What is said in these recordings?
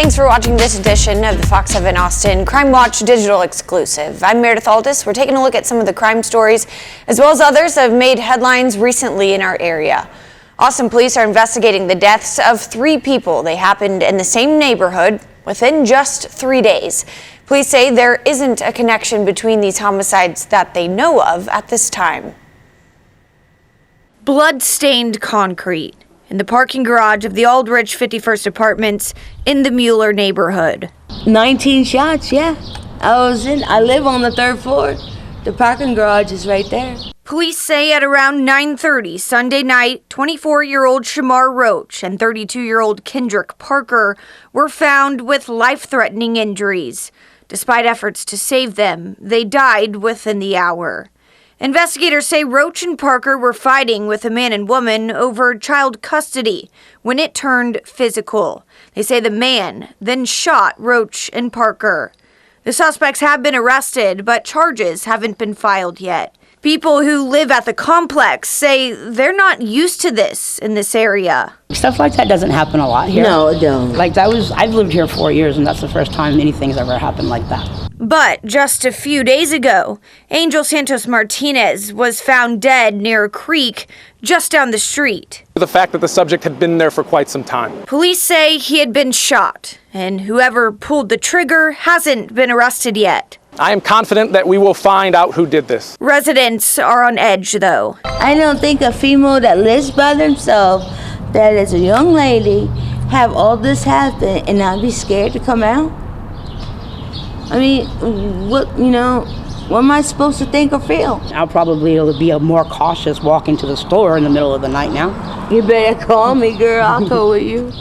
Thanks for watching this edition of the Fox 7 Austin CrimeWatch digital exclusive. I'm Meredith Aldis. We're taking a look at some of the crime stories, as well as others that have made headlines recently in our area. Austin police are investigating the deaths of 3 people. They happened in the same neighborhood within just 3 days. Police say there isn't a connection between these homicides that they know of at this time. Blood-stained concrete in the parking garage of the Aldrich 51st Apartments in the Mueller neighborhood. 19 shots, yeah. I live on the 3rd floor. The parking garage is right there. Police say at around 9:30 Sunday night, 24-year-old Shamar Roach and 32-year-old Kendrick Parker were found with life-threatening injuries. Despite efforts to save them, they died within the hour. Investigators say Roach and Parker were fighting with a man and woman over child custody when it turned physical. They say the man then shot Roach and Parker. The suspects have been arrested, but charges haven't been filed yet. People who live at the complex say they're not used to this in this area. Stuff like that doesn't happen a lot here. No, it don't. I've lived here 4 years, and that's the first time anything's ever happened like that. But just a few days ago, Angel Santos Martinez was found dead near a creek just down the street. The fact that the subject had been there for quite some time. Police say he had been shot, and whoever pulled the trigger hasn't been arrested yet. I am confident that we will find out who did this. Residents are on edge, though. I don't think a female that lives by themselves, that is a young lady, have all this happen and not be scared to come out. I mean, what am I supposed to think or feel? I'll probably be more cautious walking to the store in the middle of the night now. You better call me, girl. I'll go with you.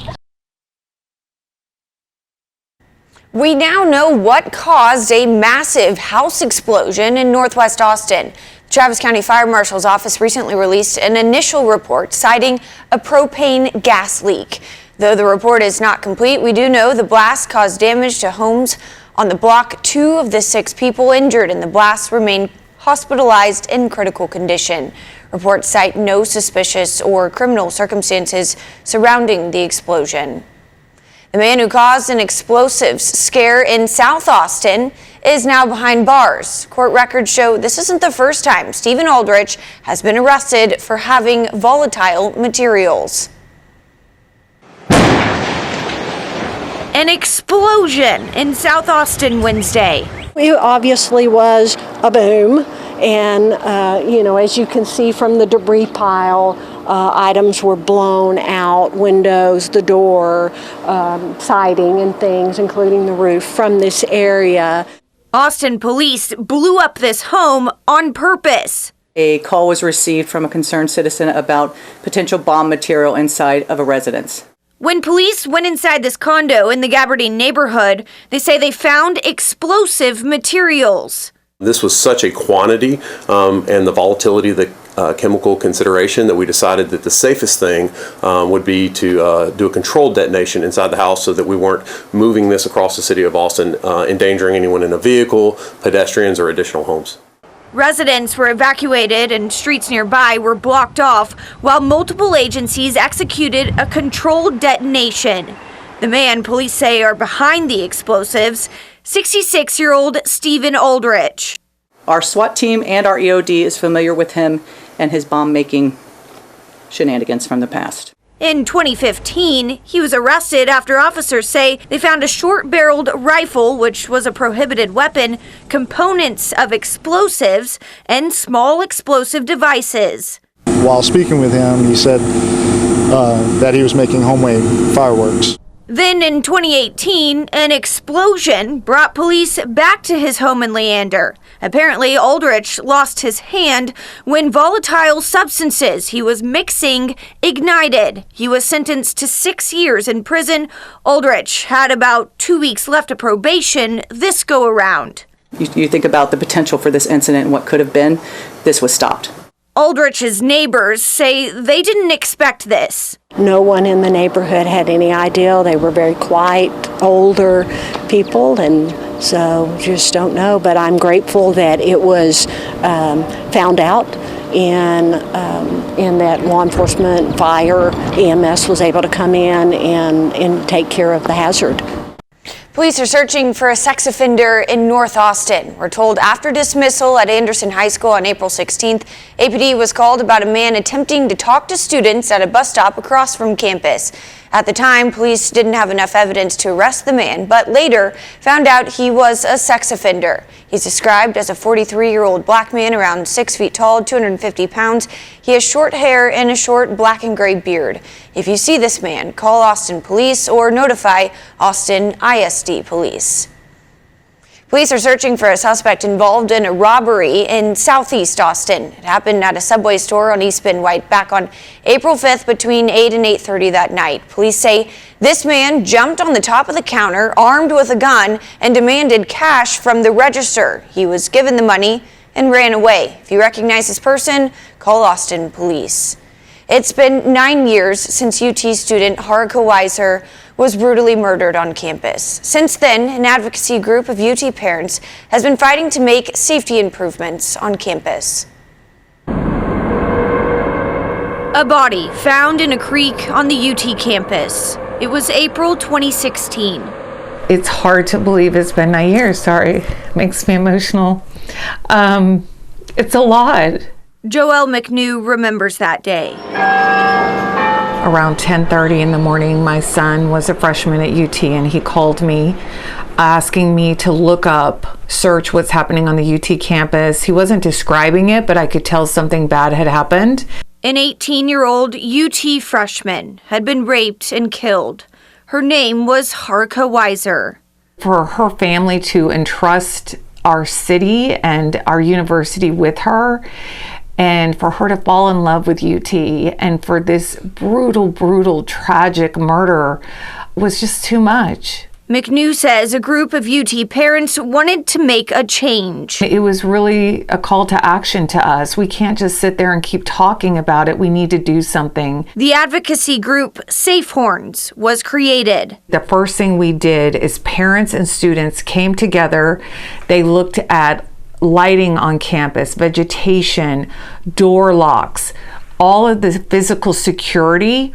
We now know what caused a massive house explosion in Northwest Austin. The Travis County Fire Marshal's office recently released an initial report citing a propane gas leak. Though the report is not complete, we do know the blast caused damage to homes on the block. 2 of the 6 people injured in the blast remain hospitalized in critical condition. Reports cite no suspicious or criminal circumstances surrounding the explosion. The man who caused an explosives scare in South Austin is now behind bars. Court records show this isn't the first time Stephen Aldrich has been arrested for having volatile materials. An explosion in South Austin Wednesday. It obviously was a boom, and as you can see from the debris pile, items were blown out, windows, the door, siding and things, including the roof from this area. Austin police blew up this home on purpose. A call was received from a concerned citizen about potential bomb material inside of a residence. When police went inside this condo in the Gabardine neighborhood, they say they found explosive materials. This was such a quantity and the volatility of the chemical consideration that we decided that the safest thing would be to do a controlled detonation inside the house so that we weren't moving this across the city of Austin, endangering anyone in a vehicle, pedestrians, or additional homes. Residents were evacuated and streets nearby were blocked off while multiple agencies executed a controlled detonation. The man police say are behind the explosives, 66-year-old Stephen Aldrich. Our SWAT team and our EOD is familiar with him and his bomb-making shenanigans from the past. In 2015, he was arrested after officers say they found a short-barreled rifle, which was a prohibited weapon, components of explosives, and small explosive devices. While speaking with him, he said that he was making homemade fireworks. Then in 2018, an explosion brought police back to his home in Leander. Apparently, Aldrich lost his hand when volatile substances he was mixing ignited. He was sentenced to 6 years in prison. Aldrich had about 2 weeks left of probation this go around. You think about the potential for this incident and what could have been, this was stopped. Aldrich's neighbors say they didn't expect this. No one in the neighborhood had any idea. They were very quiet, older people, and so just don't know. But I'm grateful that it was found out and that law enforcement, fire, EMS was able to come in and take care of the hazard. Police are searching for a sex offender in North Austin. We're told after dismissal at Anderson High School on April 16th, APD was called about a man attempting to talk to students at a bus stop across from campus. At the time, police didn't have enough evidence to arrest the man, but later found out he was a sex offender. He's described as a 43-year-old black man around 6 feet tall, 250 pounds. He has short hair and a short black and gray beard. If you see this man, call Austin Police or notify Austin ISD Police. Police are searching for a suspect involved in a robbery in southeast Austin. It happened at a Subway store on East Bend White back on April 5th between 8 and 8:30 that night. Police say this man jumped on the top of the counter armed with a gun and demanded cash from the register. He was given the money and ran away. If you recognize this person, call Austin Police. It's been 9 years since UT student Haruka Weiser was brutally murdered on campus. Since then, an advocacy group of UT parents has been fighting to make safety improvements on campus. A body found in a creek on the UT campus. It was April 2016. It's hard to believe it's been 9 years. Sorry, it makes me emotional. It's a lot. Joelle McNew remembers that day. Around 10:30 in the morning, my son was a freshman at UT and he called me asking me to look up, search what's happening on the UT campus. He wasn't describing it, but I could tell something bad had happened. An 18-year-old UT freshman had been raped and killed. Her name was Haruka Weiser. For her family to entrust our city and our university with her, and for her to fall in love with UT, and for this brutal, tragic murder was just too much. McNew says a group of UT parents wanted to make a change. It was really a call to action to us. We can't just sit there and keep talking about it. We need to do something. The advocacy group Safehorns was created. The first thing we did is parents and students came together. They looked at lighting on campus, vegetation, door locks, all of the physical security,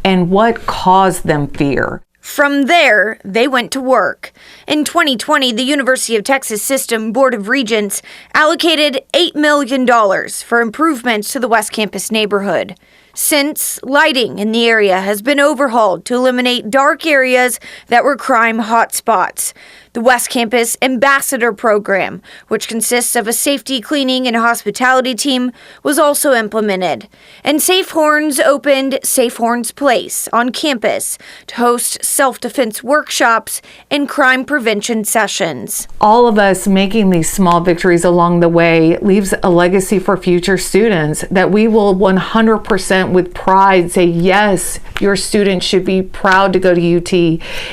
and what caused them fear. From there, they went to work. In 2020, the University of Texas System Board of Regents allocated $8 million for improvements to the West Campus neighborhood. Since, lighting in the area has been overhauled to eliminate dark areas that were crime hotspots. The West Campus Ambassador Program, which consists of a safety, cleaning, and hospitality team, was also implemented. And Safehorns opened Safehorns Place on campus to host self-defense workshops and crime prevention sessions. All of us making these small victories along the way leaves a legacy for future students that we will 100% with pride say, yes, your students should be proud to go to UT.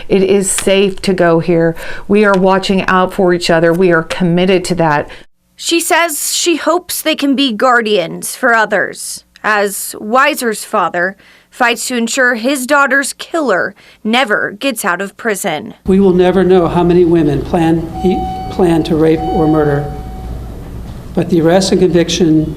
It is safe to go here. We are watching out for each other. We are committed to that. She says she hopes they can be guardians for others, as Weiser's father fights to ensure his daughter's killer never gets out of prison. We will never know how many women plan to rape or murder, but the arrest and conviction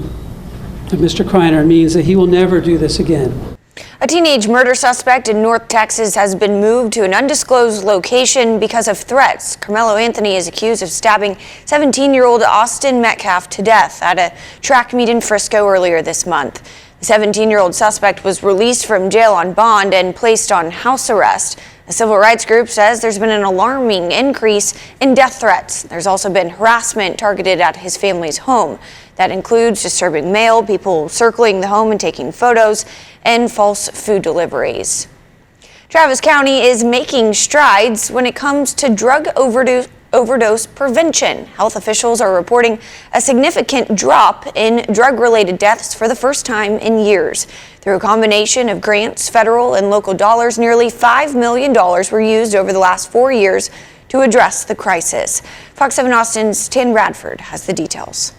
of Mr. Kreiner means that he will never do this again. A teenage murder suspect in North Texas has been moved to an undisclosed location because of threats. Carmelo Anthony is accused of stabbing 17-year-old Austin Metcalf to death at a track meet in Frisco earlier this month. The 17-year-old suspect was released from jail on bond and placed on house arrest. A civil rights group says there's been an alarming increase in death threats. There's also been harassment targeted at his family's home. That includes disturbing mail, people circling the home and taking photos, and false food deliveries. Travis County is making strides when it comes to drug overdose prevention. Health officials are reporting a significant drop in drug-related deaths for the first time in years. Through a combination of grants, federal and local dollars, nearly $5 million were used over the last 4 years to address the crisis. Fox 7 Austin's Tan Radford has the details.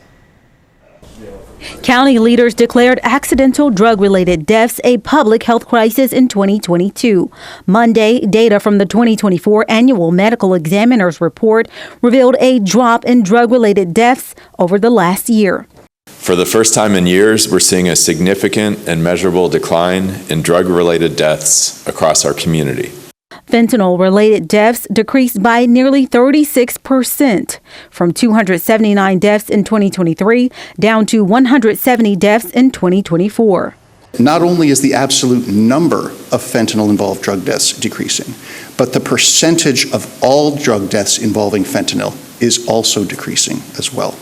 County leaders declared accidental drug-related deaths a public health crisis in 2022. Monday, data from the 2024 Annual Medical Examiner's Report revealed a drop in drug-related deaths over the last year. For the first time in years, we're seeing a significant and measurable decline in drug-related deaths across our community. Fentanyl-related deaths decreased by nearly 36%, from 279 deaths in 2023 down to 170 deaths in 2024. Not only is the absolute number of fentanyl-involved drug deaths decreasing, but the percentage of all drug deaths involving fentanyl is also decreasing as well.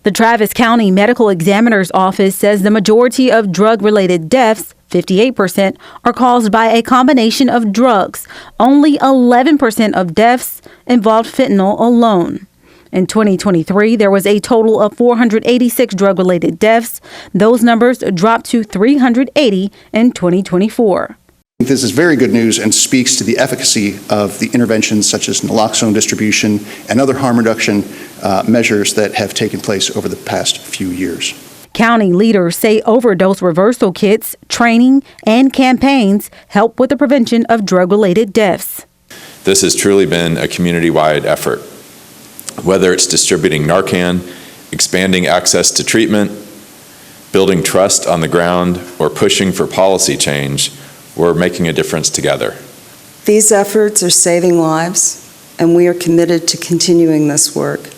The Travis County Medical Examiner's Office says the majority of drug-related deaths, 58%, are caused by a combination of drugs. Only 11% of deaths involved fentanyl alone. In 2023, there was a total of 486 drug-related deaths. Those numbers dropped to 380 in 2024. This is very good news and speaks to the efficacy of the interventions such as naloxone distribution and other harm reduction measures that have taken place over the past few years. County leaders say overdose reversal kits, training, and campaigns help with the prevention of drug-related deaths. This has truly been a community-wide effort. Whether it's distributing Narcan, expanding access to treatment, building trust on the ground, or pushing for policy change, we're making a difference together. These efforts are saving lives, and we are committed to continuing this work.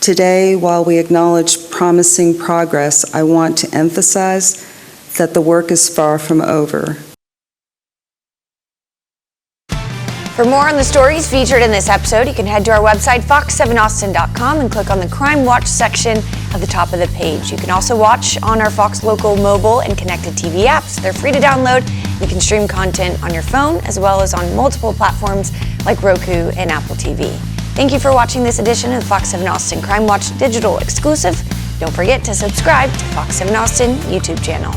Today, while we acknowledge promising progress, I want to emphasize that the work is far from over. For more on the stories featured in this episode, you can head to our website, fox7austin.com, and click on the Crime Watch section at the top of the page. You can also watch on our Fox Local mobile and connected TV apps. They're free to download. You can stream content on your phone as well as on multiple platforms like Roku and Apple TV. Thank you for watching this edition of the Fox 7 Austin Crime Watch digital exclusive. Don't forget to subscribe to Fox 7 Austin YouTube channel.